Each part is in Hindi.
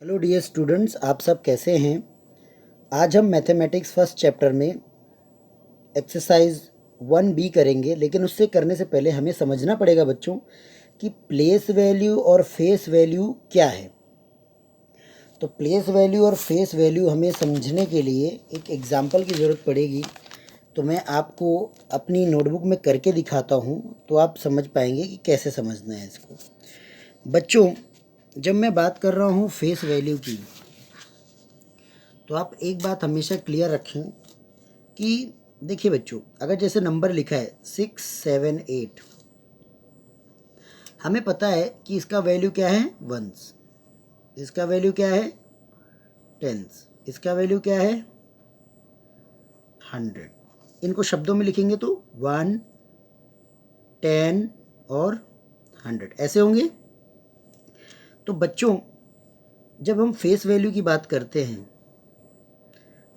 हेलो डियर स्टूडेंट्स, आप सब कैसे हैं। आज हम मैथमेटिक्स फर्स्ट चैप्टर में एक्सरसाइज 1B करेंगे, लेकिन उससे करने से पहले हमें समझना पड़ेगा बच्चों कि प्लेस वैल्यू और फेस वैल्यू क्या है। तो प्लेस वैल्यू और फेस वैल्यू हमें समझने के लिए एक एग्जाम्पल की ज़रूरत पड़ेगी। तो मैं आपको अपनी नोटबुक में करके दिखाता हूँ, तो आप समझ पाएंगे कि कैसे समझना है इसको। बच्चों, जब मैं बात कर रहा हूँ फेस वैल्यू की, तो आप एक बात हमेशा क्लियर रखें कि देखिए बच्चों, अगर जैसे नंबर लिखा है 678, हमें पता है कि इसका वैल्यू क्या है वंस, इसका वैल्यू क्या है टेंस, इसका वैल्यू क्या है 100। इनको शब्दों में लिखेंगे तो 1, 10 और 100 ऐसे होंगे। तो बच्चों, जब हम फेस वैल्यू की बात करते हैं,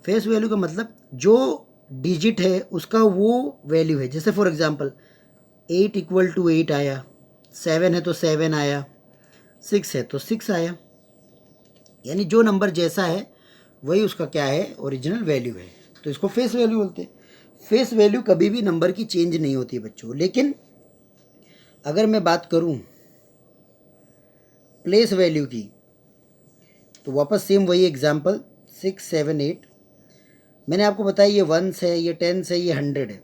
फेस वैल्यू का मतलब जो डिजिट है उसका वो वैल्यू है। जैसे फॉर एग्जांपल 8 इक्वल टू 8 आया, 7 है तो 7 आया, 6 है तो 6 आया। यानी जो नंबर जैसा है वही उसका क्या है, ओरिजिनल वैल्यू है। तो इसको फेस वैल्यू बोलते हैं। फेस वैल्यू कभी भी नंबर की चेंज नहीं होती है बच्चों। लेकिन अगर मैं बात करूं प्लेस वैल्यू की, तो वापस सेम वही एग्जांपल 678, मैंने आपको बताया ये वंस है, ये टेंस है, ये 100 है।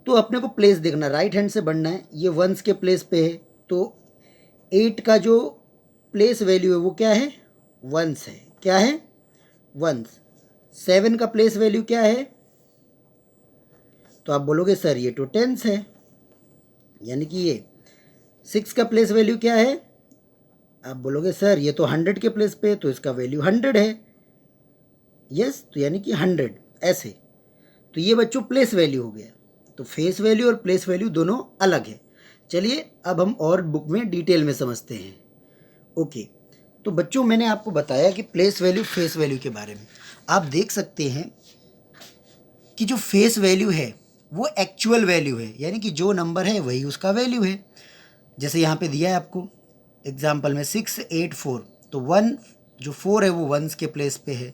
तो अपने को प्लेस देखना, राइट हैंड से बढ़ना है। ये वंस के प्लेस पे है, तो 8 का जो प्लेस वैल्यू है वो क्या है वंस है। क्या है वंस। 7 का प्लेस वैल्यू क्या है, तो आप बोलोगे सर ये तो टेंस है। यानी कि ये 6 का प्लेस वैल्यू क्या है, आप बोलोगे सर ये तो 100 के प्लेस पे है, तो इसका वैल्यू 100 है। यस, तो यानी कि 100 ऐसे। तो ये बच्चों प्लेस वैल्यू हो गया। तो फेस वैल्यू और प्लेस वैल्यू दोनों अलग है। चलिए अब हम और बुक में डिटेल में समझते हैं। ओके, तो बच्चों मैंने आपको बताया कि प्लेस वैल्यू फेस वैल्यू के बारे में। आप देख सकते हैं कि जो फेस वैल्यू है वो एक्चुअल वैल्यू है, यानी कि जो नंबर है वही उसका वैल्यू है। जैसे यहाँ पे दिया है आपको एग्जाम्पल में 684, तो 1 जो 4 है वो वंस के प्लेस पे है,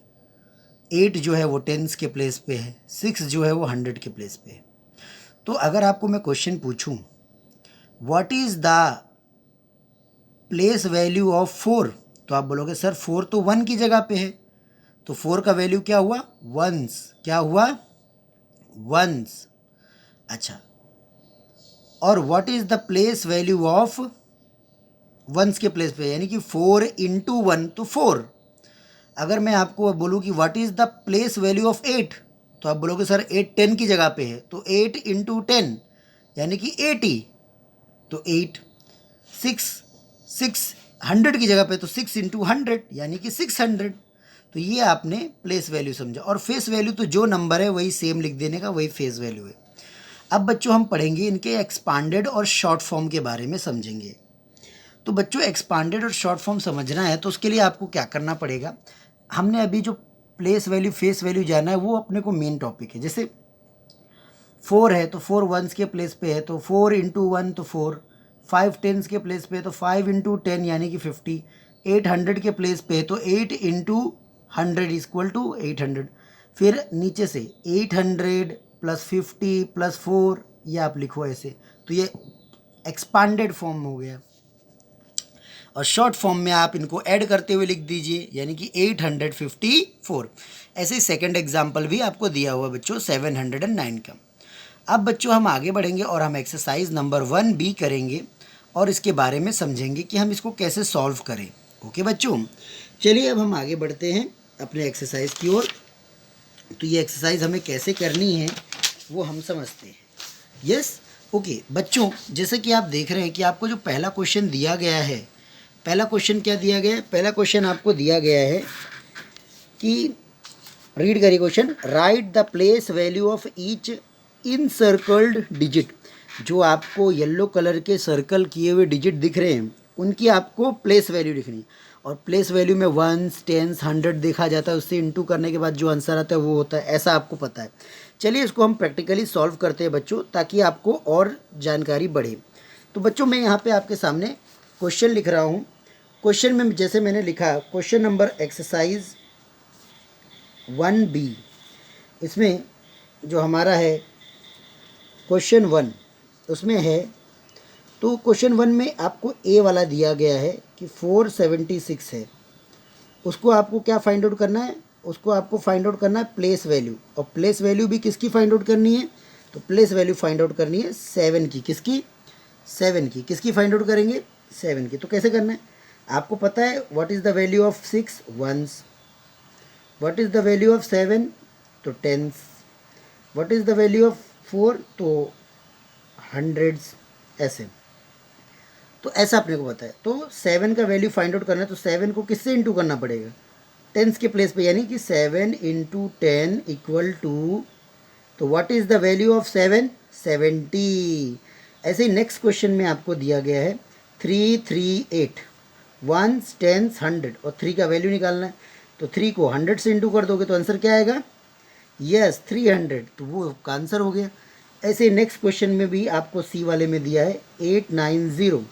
8 जो है वो टेंस के प्लेस पे है, 6 जो है वो 100 के प्लेस पे है। तो अगर आपको मैं क्वेश्चन पूछूं what is the place value of 4, तो आप बोलोगे सर 4 तो 1 की जगह पे है, तो 4 का वैल्यू क्या हुआ वंस। क्या हुआ वंस। अच्छा, और what is the place value of ones के प्लेस पे, यानी कि 4 इंटू 1 तो 4। अगर मैं आपको बोलूँ कि what is the place value of 8, तो आप बोलोगे सर 8 10 की जगह पे है, तो 8 इंटू 10 यानी कि 80। तो 8 6 6 100 की जगह पे, तो 6 इंटू 100 यानी कि 600। तो ये आपने प्लेस वैल्यू समझा। और फेस वैल्यू तो जो नंबर है वही सेम लिख देने का, वही फेस वैल्यू है। अब बच्चों हम पढ़ेंगे इनके एक्सपांडेड और शॉर्ट फॉर्म के बारे में समझेंगे। तो बच्चों एक्सपांडेड और शॉर्ट फॉर्म समझना है तो उसके लिए आपको क्या करना पड़ेगा, हमने अभी जो प्लेस वैल्यू फेस वैल्यू जाना है वो अपने को मेन टॉपिक है। जैसे 4 है तो 4 वंस के प्लेस पे है, तो 4 इंटू 1 तो 4, 5 टेंस के प्लेस पे है तो 5 इंटू 10 यानी कि 50, 8 100 के प्लेस पे है तो 8 इंटू 100 इक्वल टू 800। फिर नीचे से 800 प्लस 50 प्लस 4, ये आप लिखो ऐसे। तो ये एक्सपांडेड फॉर्म हो गया। और शॉर्ट फॉर्म में आप इनको ऐड करते हुए लिख दीजिए, यानी कि 854। ऐसे ही सेकेंड एग्जाम्पल भी आपको दिया हुआ बच्चों 709 का। अब बच्चों हम आगे बढ़ेंगे और हम एक्सरसाइज नंबर 1B करेंगे और इसके बारे में समझेंगे कि हम इसको कैसे सॉल्व करें। ओके बच्चों, चलिए अब हम आगे बढ़ते हैं अपने एक्सरसाइज की ओर। तो ये एक्सरसाइज हमें कैसे करनी है वो हम समझते हैं। यस, ओके बच्चों, जैसे कि आप देख रहे हैं कि आपको जो पहला क्वेश्चन दिया गया है, पहला क्वेश्चन क्या दिया गया है, पहला क्वेश्चन आपको दिया गया है कि रीड करिए question, right the place value of each encircled digit. जो आपको येलो कलर के सर्कल किए हुए डिजिट दिख रहे हैं उनकी आपको प्लेस वैल्यू लिखनी है। और प्लेस वैल्यू में वंस टेंस 100 देखा जाता है, उससे इंटू करने के बाद जो आंसर आता है वो होता है, ऐसा आपको पता है। चलिए इसको हम प्रैक्टिकली सॉल्व करते हैं बच्चों, ताकि आपको और जानकारी बढ़े। तो बच्चों मैं यहाँ पे आपके सामने क्वेश्चन लिख रहा हूँ क्वेश्चन में जैसे मैंने लिखा क्वेश्चन नंबर एक्सरसाइज 1B, इसमें जो हमारा है क्वेश्चन 1 उसमें है, तो क्वेश्चन 1 में आपको ए वाला दिया गया है कि 476 है, उसको आपको क्या फाइंड आउट करना है, उसको आपको फाइंड आउट करना है प्लेस वैल्यू। और प्लेस वैल्यू भी किसकी फाइंड आउट करनी है, तो प्लेस वैल्यू फाइंड आउट करनी है 7 की। किसकी? 7 की। किसकी फाइंड आउट करेंगे? 7 की। तो कैसे करना है, आपको पता है what is the value of 6 ones, what is the value of 7 तो tens, what is the value of 4 तो हंड्रेड्स, ऐसे। तो ऐसा अपने को पता है। तो 7 का वैल्यू फाइंड आउट करना है, तो 7 को किससे इंटू करना पड़ेगा? टेंस के प्लेस पे, यानी कि 7 इंटू 10 इक्वल टू, तो what is the value of 7? 70। ऐसे ही नेक्स्ट क्वेश्चन में आपको दिया गया है 338 वंस टेंस 100 और 3 का वैल्यू निकालना है। तो 3 को 100 से इंटू कर दोगे तो आंसर क्या आएगा? यस 300, तो वो का आंसर हो गया। ऐसे नेक्स्ट क्वेश्चन में भी आपको सी वाले में दिया है 890,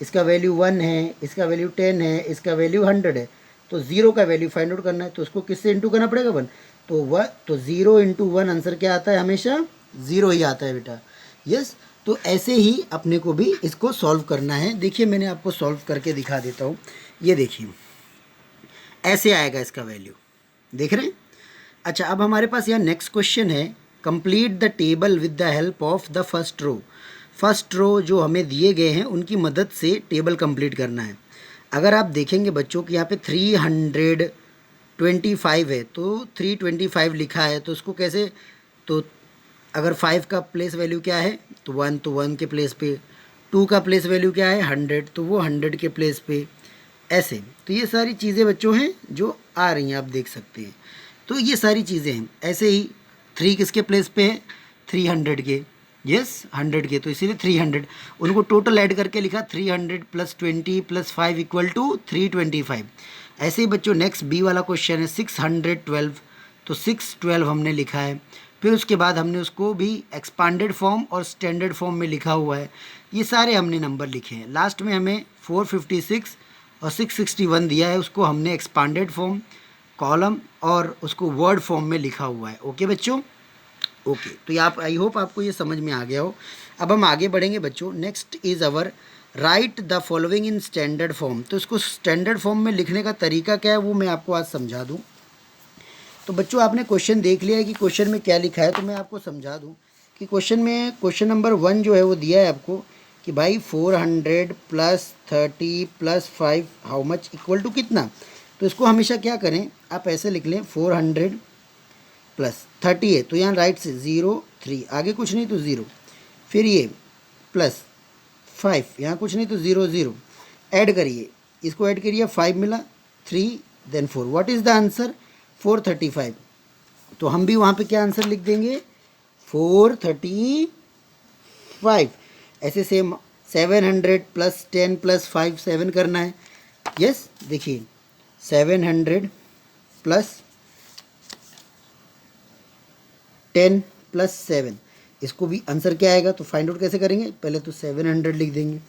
इसका वैल्यू 1 है, इसका वैल्यू 10 है, इसका वैल्यू 100 है। तो 0 का वैल्यू फाइंड आउट करना है, तो उसको किससे इंटू करना पड़ेगा? 1। तो 0 इंटू 1 आंसर क्या आता है? हमेशा 0 ही आता है बेटा। यस, तो ऐसे ही अपने को भी इसको सॉल्व करना है। देखिए मैंने आपको सॉल्व करके दिखा देता हूँ। ये देखिए ऐसे आएगा इसका वैल्यू, देख रहे हैं? अच्छा, अब हमारे पास यहाँ नेक्स्ट क्वेश्चन है, complete the table with the help of the first row. First row जो हमें दिए गए हैं उनकी मदद से टेबल कंप्लीट करना है। अगर आप देखेंगे बच्चों कि यहाँ पे 325 है, तो 325 लिखा है, तो उसको कैसे, तो अगर 5 का प्लेस वैल्यू क्या है तो 1, तो 1 के प्लेस पे, 2 का प्लेस वैल्यू क्या है 100, तो वो 100 के प्लेस पे, ऐसे। तो ये सारी चीज़ें बच्चों हैं जो आ रही हैं, आप देख सकते हैं। तो ये सारी चीज़ें हैं। ऐसे ही 3 किसके प्लेस पे है? 300 के, यस 100 के, तो इसीलिए 300 उनको टोटल ऐड करके लिखा 300 + 20 + 5 इक्वल टू 325। ऐसे ही बच्चों नेक्स्ट बी वाला क्वेश्चन है 612, तो 612 हमने लिखा है। फिर उसके बाद हमने उसको भी एक्सपांडेड फॉर्म और स्टैंडर्ड फॉर्म में लिखा हुआ है। ये सारे हमने नंबर लिखे हैं। लास्ट में हमें 456 और 661 दिया है, उसको हमने एक्सपांडेड फॉर्म, कॉलम और उसको वर्ड फॉर्म में लिखा हुआ है। ओके बच्चों, ओके। तो ये आप, आई होप आपको ये समझ में आ गया हो। अब हम आगे बढ़ेंगे बच्चों। Next is our right the following in standard form. तो इसको स्टैंडर्ड फॉर्म में लिखने का तरीका क्या है वो मैं आपको आज समझा दूँ। तो बच्चों आपने क्वेश्चन देख लिया है कि क्वेश्चन में क्या लिखा है, तो मैं आपको समझा दूँ कि क्वेश्चन में क्वेश्चन नंबर 1 जो है वो दिया है आपको कि भाई 400 + 30 + 5 हाउ मच इक्वल टू कितना। तो इसको हमेशा क्या करें, आप ऐसे लिख लें 400 + 30 है, तो यहाँ राइट से 0 3, आगे कुछ नहीं तो 0, फिर ये प्लस 5, यहाँ कुछ नहीं तो 0 0, ऐड करिए, इसको ऐड करिए 5 मिला, 3 then 4, what is the answer? 435। तो हम भी वहाँ पे क्या आंसर लिख देंगे? 435। ऐसे सेम 700 + 10 + 5 7 करना है। यस, देखिए 700 + 10 + 7, इसको भी आंसर क्या आएगा? तो फाइंड आउट कैसे करेंगे? पहले तो 700 लिख देंगे,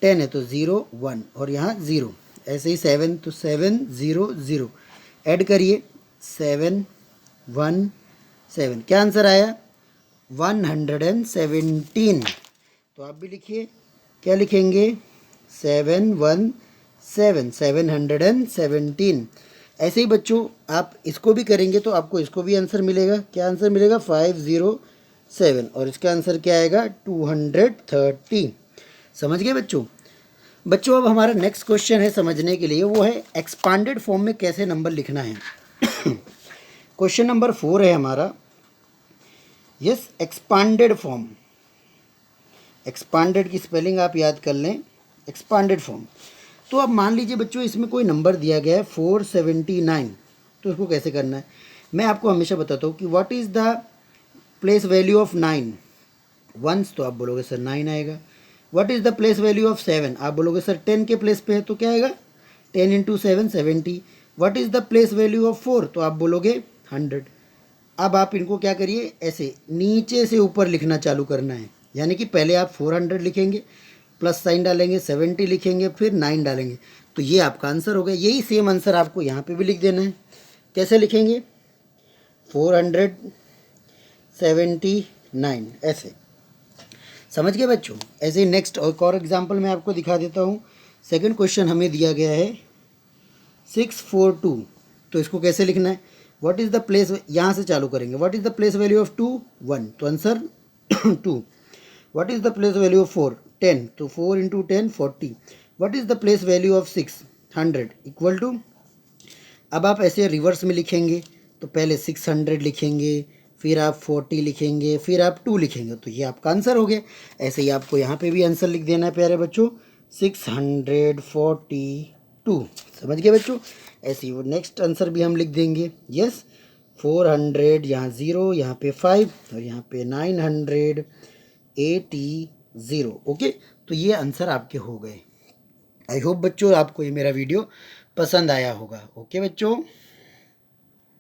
10 है तो 0 1 और यहाँ 0, ऐसे ही 7 तो 7 0 0, ऐड करिए 7 1 7, क्या आंसर आया? 117। तो आप भी लिखिए, क्या लिखेंगे? 717 717। ऐसे ही बच्चों आप इसको भी करेंगे तो आपको इसको भी आंसर मिलेगा। क्या आंसर मिलेगा? 507, और इसका आंसर क्या आएगा? 230। समझ गए बच्चों? बच्चों अब हमारा नेक्स्ट क्वेश्चन है समझने के लिए, वो है एक्सपांडेड फॉर्म में कैसे नंबर लिखना है। क्वेश्चन नंबर 4 है हमारा। Yes, expanded form. एक्सपांडेड की स्पेलिंग आप याद कर लें, एक्सपांडेड फॉर्म। तो अब मान लीजिए बच्चों इसमें कोई नंबर दिया गया है 479, तो उसको कैसे करना है? मैं आपको हमेशा बताता हूँ कि what is the place value of 9 ones, तो आप बोलोगे सर 9 आएगा। What is the place value of 7, आप बोलोगे सर 10 के प्लेस पे है, तो क्या आएगा? 10 × 7 70। What is the place value of 4, तो आप बोलोगे 100। अब आप इनको क्या करिए, ऐसे नीचे से ऊपर लिखना चालू करना है, यानी कि पहले आप 400 लिखेंगे, प्लस साइन डालेंगे, 70 लिखेंगे, फिर 9 डालेंगे। तो ये आपका आंसर हो गया। यही सेम आंसर आपको यहाँ पे भी लिख देना है। कैसे लिखेंगे? 479 ऐसे। समझ गए बच्चों? ऐसे ही नेक्स्ट और एग्जाम्पल मैं आपको दिखा देता हूँ। सेकंड क्वेश्चन हमें दिया गया है 642। तो इसको कैसे लिखना है? व्हाट इज़ द प्लेस, यहाँ से चालू करेंगे। What is the place value of 2? 1, तो answer 2। What is the place value of 4? 10, तो 4 into 10 40। What is the place value of 6? 100 equal to. अब आप ऐसे रिवर्स में लिखेंगे, तो पहले 600 लिखेंगे, फिर आप 40 लिखेंगे, फिर आप 2 लिखेंगे, तो ये आपका आंसर हो गया। ऐसे ही आपको यहाँ पे भी आंसर लिख देना है प्यारे बच्चों, 642। समझ गए बच्चों? ऐसे ही वो नेक्स्ट आंसर भी हम लिख देंगे। यस, 400, यहाँ 0, यहाँ पे 5 और यहाँ पे 980। ओके, तो ये आंसर आपके हो गए। आई होप बच्चों आपको ये मेरा वीडियो पसंद आया होगा। ओके बच्चों।